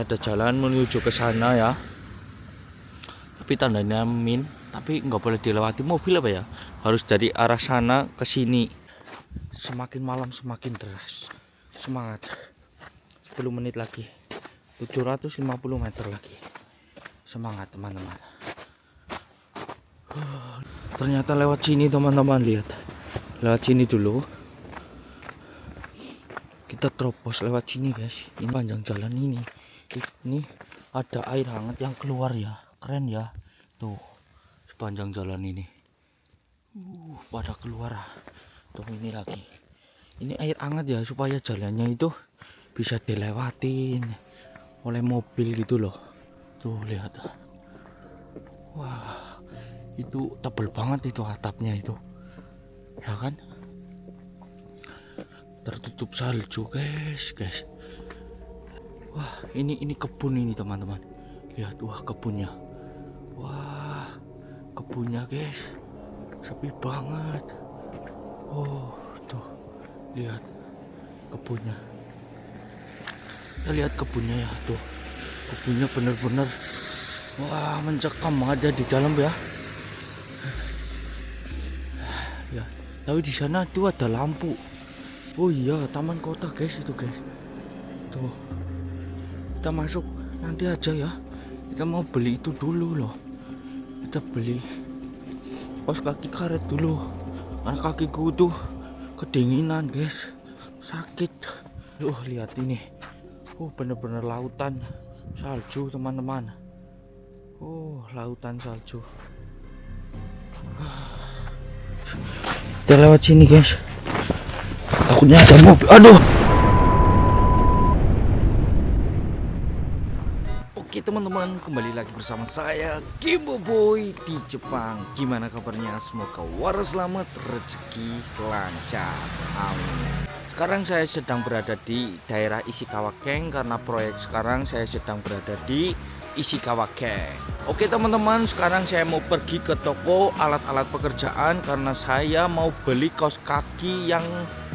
Ada jalan menuju ke sana ya. Tapi tandanya min, tapi nggak boleh dilewati mobil apa ya? Harus dari arah sana ke sini. Semakin malam semakin deras. Semangat. 10 menit lagi. 750 meter lagi. Semangat teman-teman. Ternyata lewat sini teman-teman, lihat. Lewat sini dulu. Kita terobos lewat sini guys. Ini panjang jalan ini. Ini ada air hangat yang keluar ya. Keren ya. Tuh sepanjang jalan ini. Pada keluar. Tuh ini lagi. Ini air hangat ya, supaya jalannya itu bisa dilewatin oleh mobil gitu loh. Tuh lihat. Wah, itu tebel banget itu atapnya itu. Ya kan? Tertutup salju guys. Wah, ini kebun ini teman-teman. Lihat, wah kebunnya. Wah, kebunnya guys. Sepi banget. Oh, tuh. Lihat kebunnya. Kita lihat kebunnya ya, tuh. Kebunnya bener-bener wah, mencekam ada di dalam ya. Ya, tapi di sana tuh ada lampu. Oh iya, taman kota guys itu guys. Tuh. Kita masuk nanti aja ya. Kita mau beli itu dulu loh. Kita beli kaos kaki karet dulu. Karena kakiku tuh kedinginan guys. Sakit. Lihat ini. Bener-bener lautan salju teman-teman. Lautan salju. Kita lewat sini guys. Takutnya ada mobil. Aduh. Oke teman-teman, kembali lagi bersama saya Kimbo Boy di Jepang. Gimana kabarnya? Semoga waras selamat, rezeki lancar. Amin. Sekarang saya sedang berada di daerah Ishikawa Ken, karena proyek sekarang saya sedang berada di Ishikawa Ken. Oke teman-teman, sekarang saya mau pergi ke toko alat-alat pekerjaan karena saya mau beli kaos kaki yang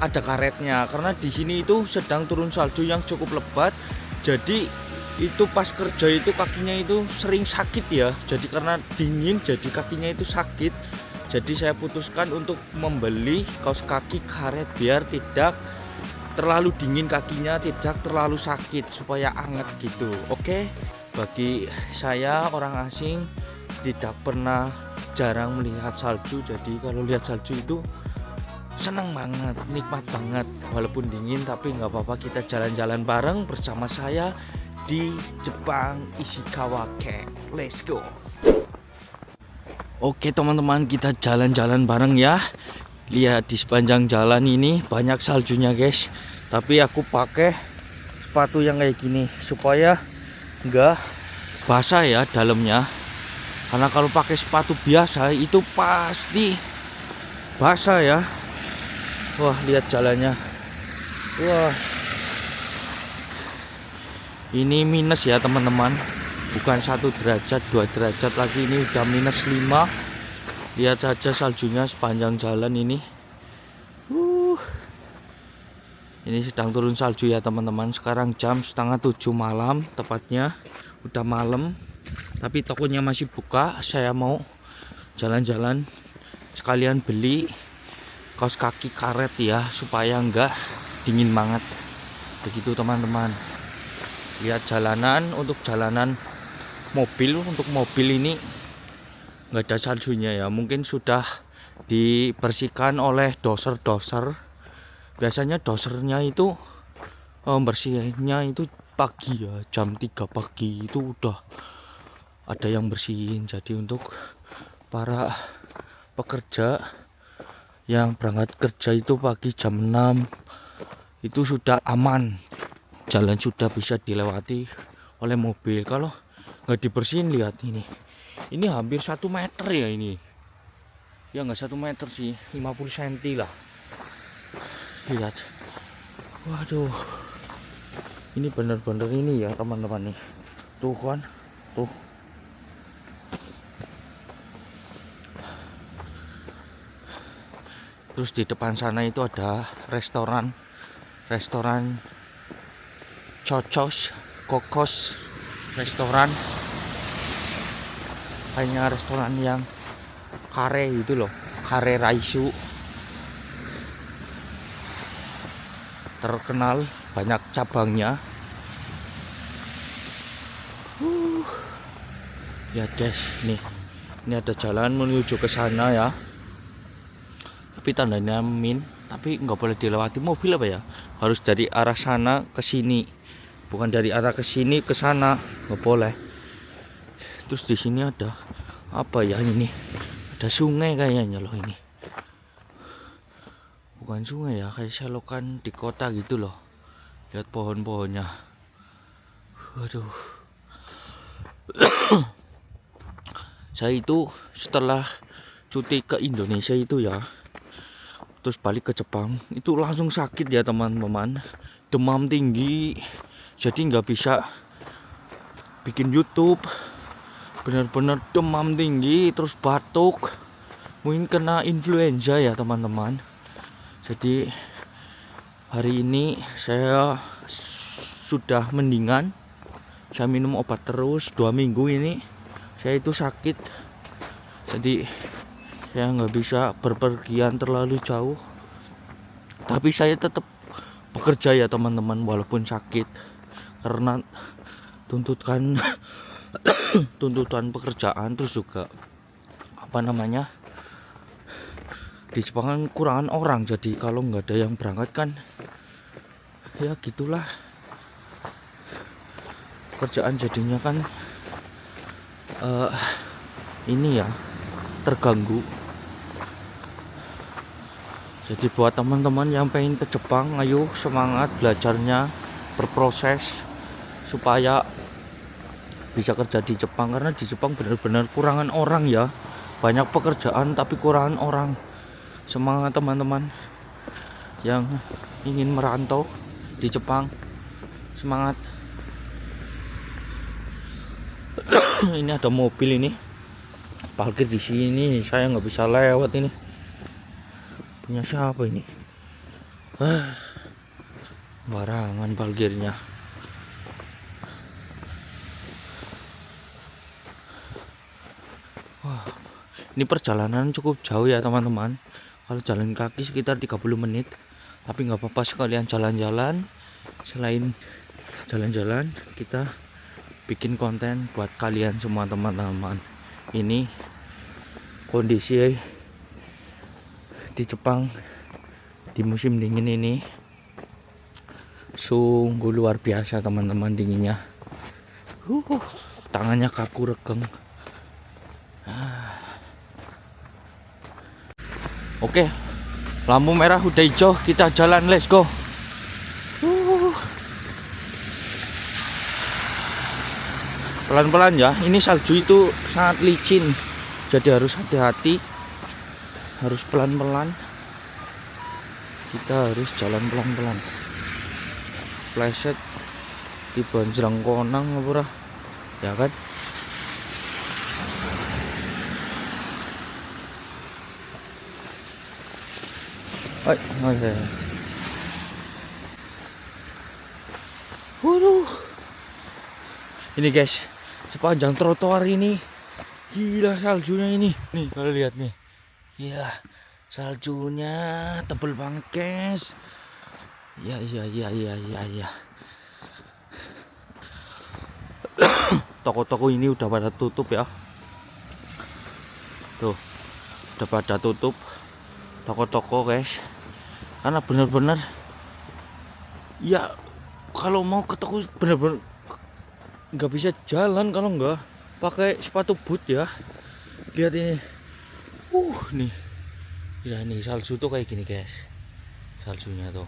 ada karetnya. Karena di sini itu sedang turun salju yang cukup lebat. Jadi itu pas kerja itu kakinya itu sering sakit ya. Jadi karena dingin jadi kakinya itu sakit. Jadi saya putuskan untuk membeli kaos kaki karet biar tidak terlalu dingin kakinya, tidak terlalu sakit, supaya hangat gitu. Oke, bagi saya orang asing tidak pernah jarang melihat salju. Jadi kalau lihat salju itu senang banget, nikmat banget. Walaupun dingin tapi nggak apa-apa, kita jalan-jalan bareng bersama saya di Jepang Ishikawa Ken. Let's go. Oke teman-teman, kita jalan-jalan bareng ya. Lihat di sepanjang jalan ini banyak saljunya guys. Tapi aku pakai sepatu yang kayak gini supaya enggak basah ya dalamnya. Karena kalau pakai sepatu biasa itu pasti basah ya. Wah, lihat jalannya. Wah, ini minus ya teman-teman. Bukan 1 derajat, 2 derajat lagi, ini udah minus 5. Lihat saja saljunya sepanjang jalan ini. Ini sedang turun salju ya teman-teman. Sekarang jam setengah 7 malam tepatnya. Udah malam, tapi tokonya masih buka. Saya mau jalan-jalan sekalian beli kaos kaki karet ya, supaya enggak dingin banget. Begitu teman-teman. Lihat jalanan, untuk jalanan mobil, untuk mobil ini nggak ada saljunya ya, mungkin sudah dibersihkan oleh doser. Biasanya dosernya itu bersihnya itu pagi ya, jam 3 pagi itu udah ada yang bersihin. Jadi untuk para pekerja yang berangkat kerja itu pagi jam 6 itu sudah aman, jalan sudah bisa dilewati oleh mobil. Kalau nggak dibersihin, lihat ini hampir 1 meter ya ini ya, nggak 1 meter sih, 50 cm lah. Lihat, waduh, ini bener-bener ini ya teman-teman nih. Tuh kan, tuh terus di depan sana itu ada restoran Chocos. kokos restoran, kayaknya restoran yang kare gitu loh, kare raisu, terkenal banyak cabangnya. Ya guys, nih ini ada jalan menuju ke sana ya, tapi tandanya min, tapi nggak boleh dilewati mobil apa ya, harus dari arah sana ke sini, bukan dari arah ke sini ke sana, nggak boleh. Terus di sini ada apa ya, ini ada sungai kayaknya loh, ini bukan sungai ya, kayak selokan di kota gitu loh, lihat pohon-pohonnya. Waduh. Saya itu setelah cuti ke Indonesia itu ya, terus balik ke Jepang, itu langsung sakit ya teman-teman, demam tinggi, jadi nggak bisa bikin YouTube, benar-benar demam tinggi, terus batuk, mungkin kena influenza ya teman-teman. Jadi hari ini saya sudah mendingan, saya minum obat terus 2 minggu ini. Saya itu sakit, jadi saya nggak bisa berpergian terlalu jauh, tapi saya tetap bekerja ya teman-teman walaupun sakit, karena tuntutan tuntutan pekerjaan. Terus juga apa namanya, di Jepang kan kurangan orang, jadi kalau nggak ada yang berangkat kan ya gitulah, pekerjaan jadinya kan ini ya, terganggu. Jadi buat teman-teman yang pengen ke Jepang, ayo semangat belajarnya, berproses supaya bisa kerja di Jepang, karena di Jepang benar-benar kurangan orang ya, banyak pekerjaan tapi kurangan orang. Semangat teman-teman yang ingin merantau di Jepang, semangat. Ini ada mobil ini parkir di sini, saya nggak bisa lewat ini. Punya siapa ini? Barangan parkirnya. Wah, ini perjalanan cukup jauh ya teman-teman. Kalau jalan kaki sekitar 30 menit, tapi nggak apa-apa, sekalian jalan-jalan. Selain jalan-jalan, kita bikin konten buat kalian semua teman-teman. Ini kondisi di Jepang di musim dingin ini sungguh luar biasa teman-teman, dinginnya. Tangannya kaku, regeng. Oke, lampu merah udah hijau, kita jalan, let's go. Pelan-pelan ya, ini salju itu sangat licin, jadi harus hati-hati, harus pelan-pelan. Kita harus jalan pelan-pelan. Pleset di Banjarang Konang apa ya kan? Waduh. Ini guys, sepanjang trotoar ini gila saljunya ini. Nih kalau lihat nih, iya saljunya tebel banget guys. Iya. Toko-toko ini udah pada tutup ya. Tuh, udah pada tutup toko-toko guys, karena bener-bener ya, kalau mau ke toko bener-bener nggak bisa jalan kalau nggak pakai sepatu boot ya. Lihat ini, nih ya, nih salju tuh kayak gini guys, saljunya tuh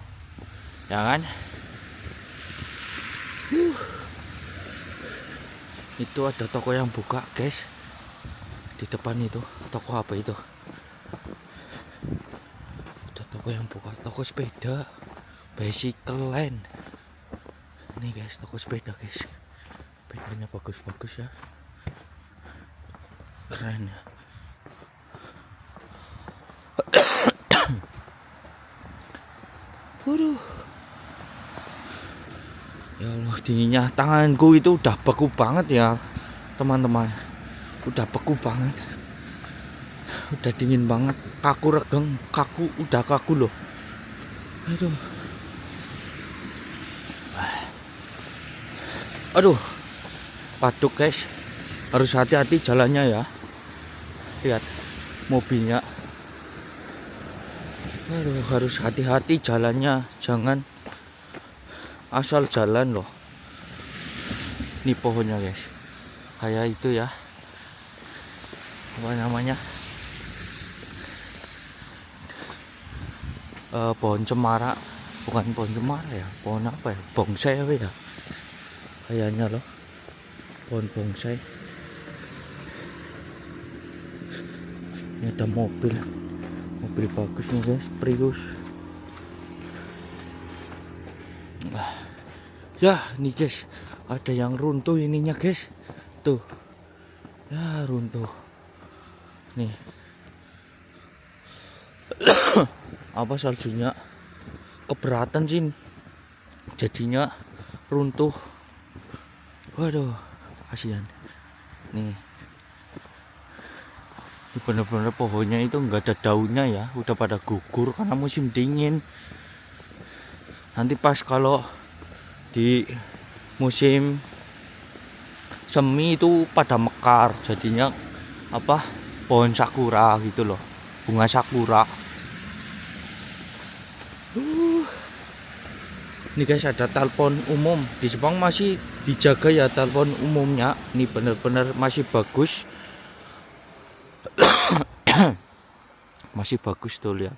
ya kan. Itu ada toko yang buka guys, di depan itu toko apa itu, ada toko yang buka, toko sepeda, bicycle land. Nih guys, toko sepeda guys, sepedanya bagus-bagus ya, keren ya. Waduh, ya Ya Allah, dinginnya tanganku itu udah beku banget ya teman-teman, udah beku banget, udah dingin banget, kaku regeng, udah kaku loh. Aduh, aduh, paduk guys, harus hati-hati jalannya ya. Lihat mobilnya, aduh, harus hati-hati jalannya, jangan asal jalan loh. Ini pohonnya guys, kayak itu ya, apa namanya, pohon cemara, bukan pohon cemara ya, pohon apa ya, bonsai apa ya, kayaknya loh, pohon bonsai. Ini ada mobil bagus nih guys, Prius. Ya nih guys, ada yang runtuh ininya guys, tuh ya, runtuh nih. Apa saljunya keberatan sih, jadinya runtuh. Waduh, kasihan nih. Ini bener-bener pohonnya itu nggak ada daunnya ya, udah pada gugur karena musim dingin. Nanti pas kalau di musim semi itu pada mekar, jadinya apa, pohon sakura gitu loh, bunga sakura. Ini guys, ada telepon umum di Jepang, masih dijaga ya telepon umumnya. Ini bener-bener masih bagus. Masih bagus tuh, lihat.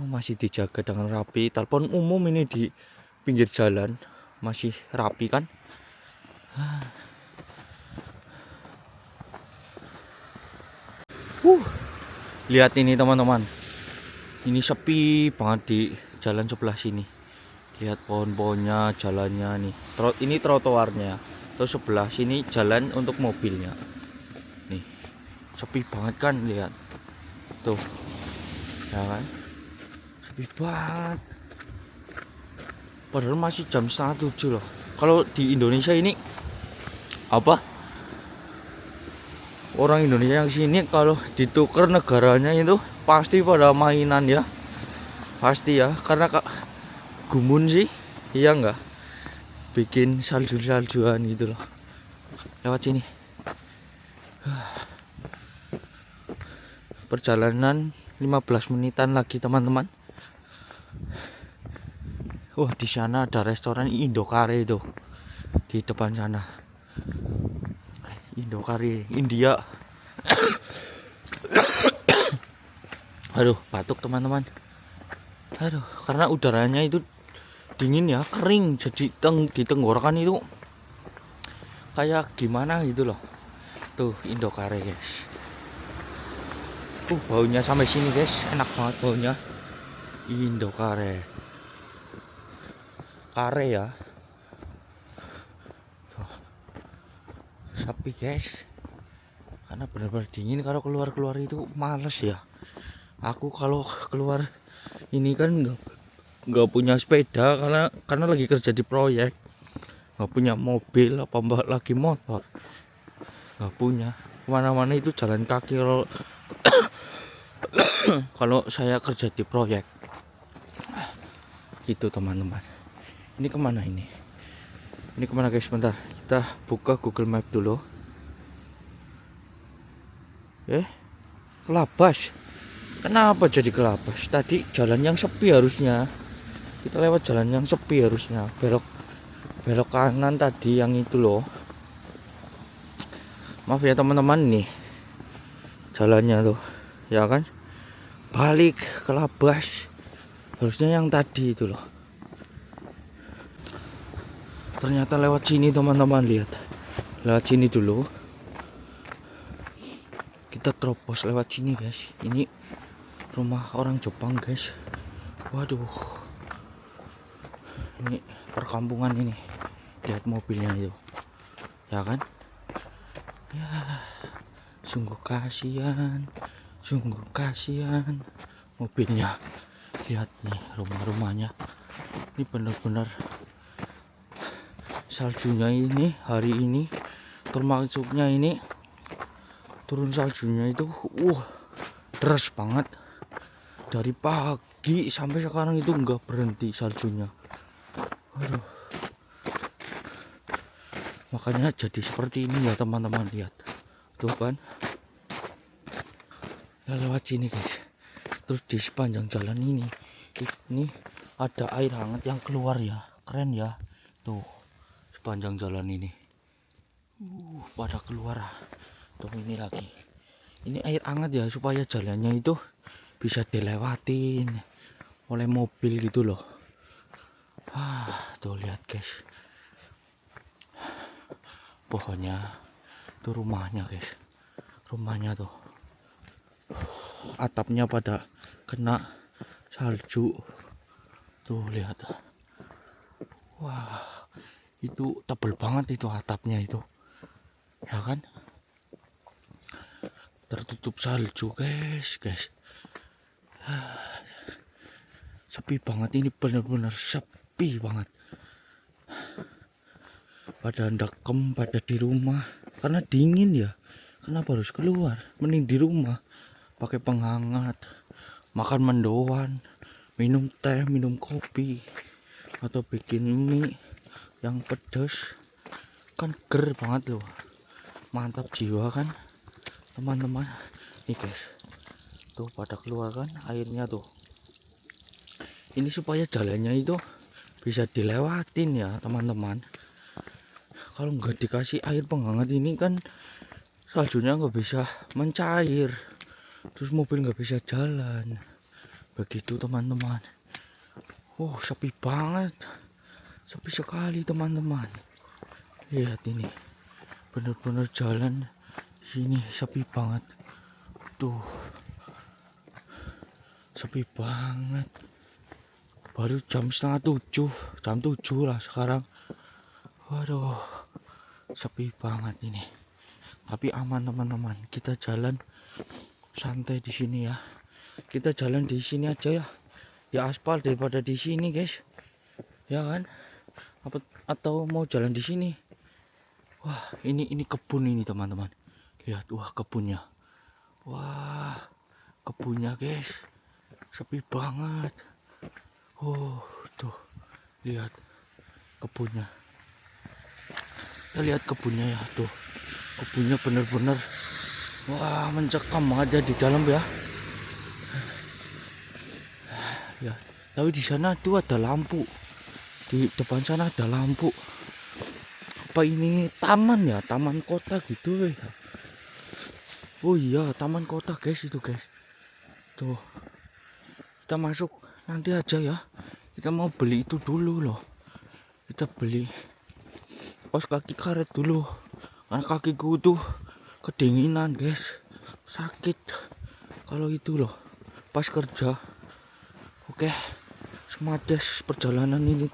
Masih dijaga dengan rapi. Telepon umum ini di pinggir jalan masih rapi kan. Lihat ini teman-teman, ini sepi banget di jalan sebelah sini. Lihat pohon-pohonnya, jalannya nih. Ini trotoarnya. Terus sebelah sini jalan untuk mobilnya. Nih, sepi banget kan, lihat. Tuh. Ya kan? Sepi banget. Padahal masih jam 6:30 loh. Kalau di Indonesia ini apa? Orang Indonesia yang sini kalau ditukar negaranya itu pasti pada mainan ya. Pasti ya, karena gumun sih, iya enggak, bikin salju-saljuan gitu loh. Lewat sini. Perjalanan 15 menitan lagi teman-teman. Wah, di sana ada restoran Indokare itu di depan sana. Indokare India. Aduh, batuk teman-teman. Aduh, karena udaranya itu dingin ya, kering, jadi di tenggorokan itu kayak gimana gitu loh. Tuh Indokare guys. Baunya sampai sini guys, enak banget baunya. Indokare. Kare ya. Tuh. Sapi guys. Karena benar-benar dingin, kalau keluar-keluar itu males ya. Aku kalau keluar ini kan nggak punya sepeda karena lagi kerja di proyek, nggak punya mobil, apa mbak lagi motor, nggak punya. Kemana-mana itu jalan kaki kalau kalau saya kerja di proyek gitu teman-teman. Ini kemana ini? Ini kemana guys? Bentar, kita buka Google Map dulu. Kelabas. Kenapa jadi kelabas? Tadi jalan yang sepi harusnya. Kita lewat jalan yang sepi harusnya. Belok kanan tadi yang itu loh. Maaf ya teman-teman, nih jalannya tuh, ya kan? Balik kelabas. Harusnya yang tadi itu loh. Ternyata lewat sini teman-teman, lihat. Lewat sini dulu. Kita terobos lewat sini guys. Ini rumah orang Jepang guys. Waduh, ini perkampungan ini. Lihat mobilnya itu, ya kan? Ya, sungguh kasihan mobilnya. Lihat nih rumah-rumahnya, ini benar-benar saljunya ini hari ini, termasuknya ini turun saljunya itu deras banget. Dari pagi sampai sekarang itu nggak berhenti saljunya. Aduh. Makanya jadi seperti ini ya teman-teman, lihat tuh kan ya, lewat sini guys. Terus di sepanjang jalan ini ada air hangat yang keluar ya, keren ya tuh. Sepanjang jalan ini pada keluar tuh. Ini lagi, ini air hangat ya, supaya jalannya itu bisa dilewatin oleh mobil gitu loh. Tuh lihat guys, pohonnya tuh, rumahnya guys, rumahnya tuh atapnya pada kena salju tuh, lihat. Wah, itu tebel banget itu atapnya itu ya kan, tertutup salju guys. Sepi banget ini, bener-bener sepi banget. Pada ndekem, pada di rumah karena dingin ya. Kenapa harus keluar? Mending di rumah pakai penghangat, makan mendoan, minum teh, minum kopi, atau bikin mie yang pedas. Kan ger banget loh, mantap jiwa kan teman-teman. Nih guys, tuh pada keluar kan airnya tuh. Ini supaya jalannya itu bisa dilewatin ya teman-teman. Kalau nggak dikasih air penghangat ini kan saljunya nggak bisa mencair, terus mobil nggak bisa jalan. Begitu teman-teman. Sepi banget, sepi sekali teman-teman. Lihat ini, bener-bener jalan sini sepi banget tuh, sepi banget. Baru jam setengah 7, jam 7 lah sekarang. Waduh, sepi banget ini. Tapi aman teman-teman, kita jalan santai di sini ya. Kita jalan di sini aja ya, di aspal daripada di sini guys. Ya kan? Atau mau jalan di sini? Wah, ini kebun ini teman-teman. Lihat, wah kebunnya. Wah, kebunnya guys. Sepi banget. Tuh. Lihat kebunnya. Kita lihat kebunnya ya, tuh. Kebunnya bener-bener wah, mencekam banget ya di dalam ya. Ya, tapi di sana tuh ada lampu. Di depan sana ada lampu. Apa ini taman ya? Taman kota gitu ya. Oh iya, taman kota guys itu guys. Tuh. Kita masuk nanti aja ya. Kita mau beli itu dulu loh. Kita beli kaos kaki karet dulu. Karena kakiku tuh kedinginan guys. Sakit kalau itu loh pas kerja. Oke, semajas perjalanan ini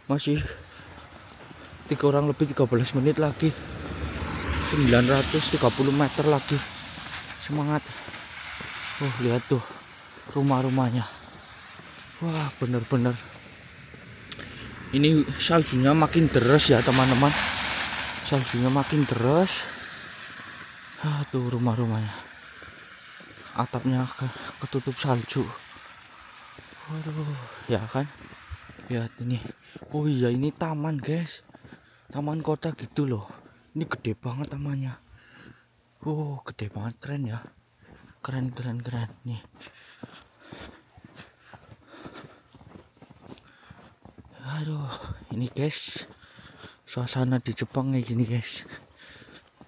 masih kurang lebih 13 menit lagi, 930 meter lagi. Semangat. Lihat tuh rumah-rumahnya. Wah, bener-bener ini saljunya makin deras ya teman-teman. Saljunya makin deras. Tuh rumah-rumahnya, atapnya ketutup salju. Waduh, ya kan. Lihat ini. Oh iya, ini taman guys, taman kota gitu loh. Ini gede banget tamannya. Gede banget, keren ya. Keren nih. Aduh, ini guys, suasana di Jepang kayak gini guys.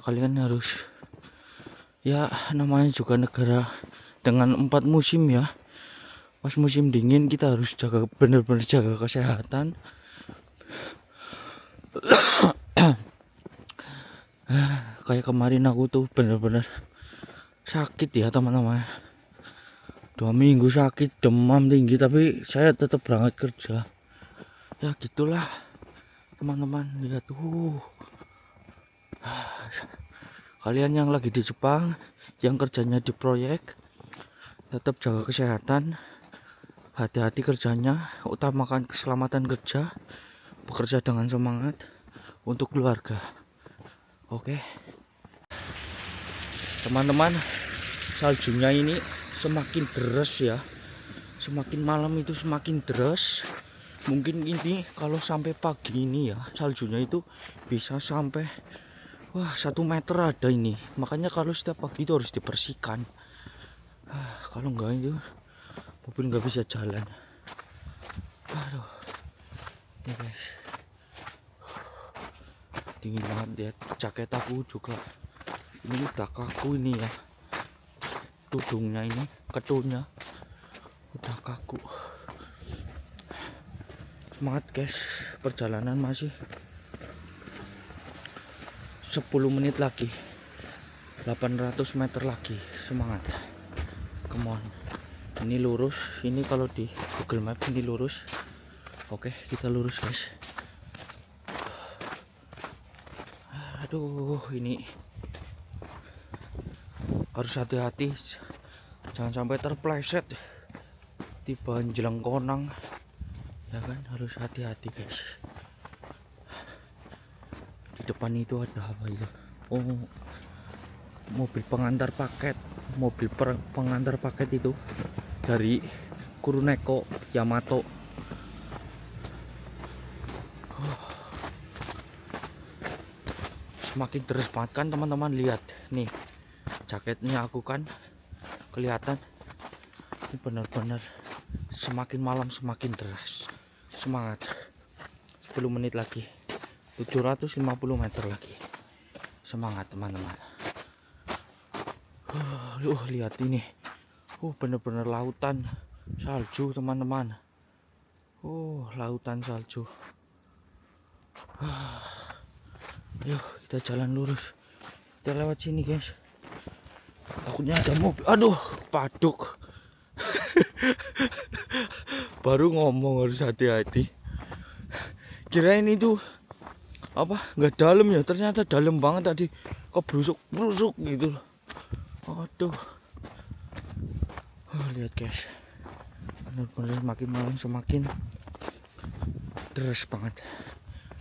Kalian harus, ya namanya juga negara dengan 4 musim ya. Pas musim dingin kita harus jaga, bener-bener jaga kesehatan. Kayak kemarin aku tuh bener-bener sakit ya teman-teman. 2 minggu sakit, demam tinggi, tapi saya tetap berangkat kerja. Ya gitulah teman-teman. Lihat tuh, kalian yang lagi di Jepang, yang kerjanya di proyek, tetap jaga kesehatan, hati-hati kerjanya, utamakan keselamatan kerja, bekerja dengan semangat. untuk keluarga. Oke teman-teman, saljunya ini semakin deras ya, semakin malam itu semakin deras. Mungkin ini kalau sampai pagi ini ya, saljunya itu bisa sampai 1 meter ada ini. Makanya kalau setiap pagi itu harus dibersihkan. Kalau enggak itu mobil nggak bisa jalan. Aduh, ya guys, dingin banget ya. Jaket aku juga ini udah kaku ini ya, tudungnya ini, ketunya udah kaku. Semangat guys, perjalanan masih 10 menit lagi, 800 meter lagi. Semangat, come on. Ini lurus, ini kalau di Google Map ini lurus. Oke, kita lurus guys. Aduh, ini harus hati-hati, jangan sampai terpleset di Jelengkonang ya kan, harus hati-hati guys. Di depan itu ada apa itu? Oh, mobil pengantar paket, pengantar paket itu dari Kuruneko Yamato. Semakin deras banget kan teman-teman, lihat nih jaketnya aku kan kelihatan. Ini benar-benar semakin malam semakin deras. Semangat, 10 menit lagi, 750 meter lagi. Semangat teman-teman. Lihat ini, bener-bener lautan salju teman-teman. Lautan salju. Ayo kita jalan lurus, kita lewat sini guys. Takutnya ada mobil. Aduh, paduk. Baru ngomong harus hati-hati. Kirain itu apa, nggak dalam ya, ternyata dalam banget tadi. Kok brusuk gitu loh. Aduh. Lihat guys, benar-benar makin malam semakin deras banget.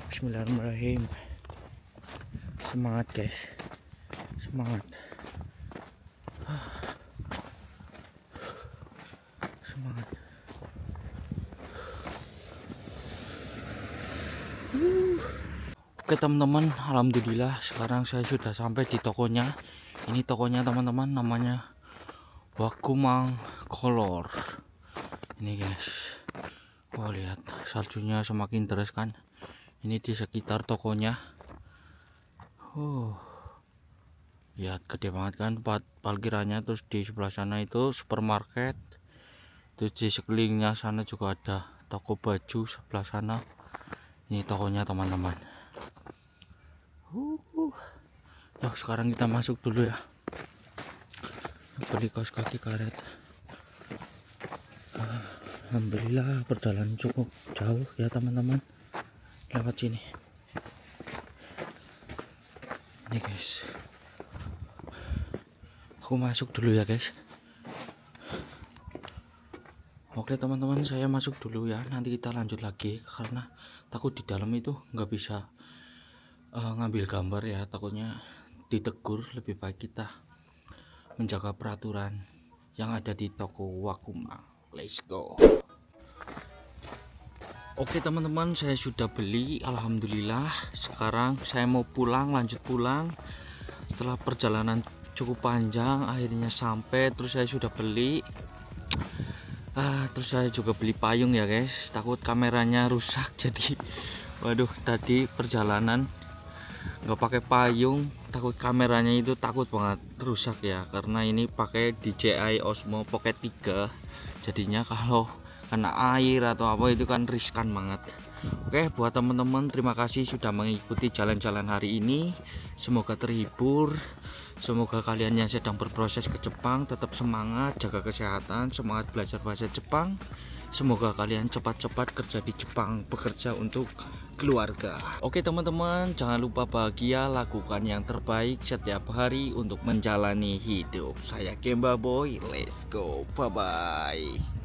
Bismillahirrahmanirrahim. Semangat guys, semangat. Semangat. Oke teman-teman, alhamdulillah sekarang saya sudah sampai di tokonya. Ini tokonya teman-teman, namanya Wakumang Color. Ini guys, lihat saljunya semakin deras kan. Ini di sekitar tokonya. Lihat gede banget kan tempat parkirannya. Terus di sebelah sana itu supermarket. Terus di sekelilingnya sana juga ada toko baju sebelah sana. Ini tokonya teman-teman. Sekarang kita masuk dulu ya. Beli kaos kaki karet. Alhamdulillah perjalanan cukup jauh ya teman-teman, lewat sini. Ini guys, aku masuk dulu ya guys. Oke teman-teman, saya masuk dulu ya, nanti kita lanjut lagi karena takut di dalam itu nggak bisa ngambil gambar ya, takutnya ditegur. Lebih baik kita menjaga peraturan yang ada di toko Wakumang. Let's go. Oke teman-teman, saya sudah beli, alhamdulillah. Sekarang saya mau pulang, lanjut pulang. Setelah perjalanan cukup panjang, akhirnya sampai. Terus saya sudah beli. Terus saya juga beli payung ya guys, takut kameranya rusak. Jadi waduh, tadi perjalanan nggak pakai payung, takut kameranya itu takut banget rusak ya, karena ini pakai DJI Osmo Pocket 3. Jadinya kalau kena air atau apa itu kan riskan banget. Oke, buat teman-teman terima kasih sudah mengikuti jalan-jalan hari ini. Semoga terhibur. Semoga kalian yang sedang berproses ke Jepang tetap semangat, jaga kesehatan, semangat belajar bahasa Jepang. Semoga kalian cepat-cepat kerja di Jepang, bekerja untuk keluarga. Oke teman-teman, jangan lupa bahagia, lakukan yang terbaik setiap hari untuk menjalani hidup. Saya Kemba Boy, let's go, bye-bye.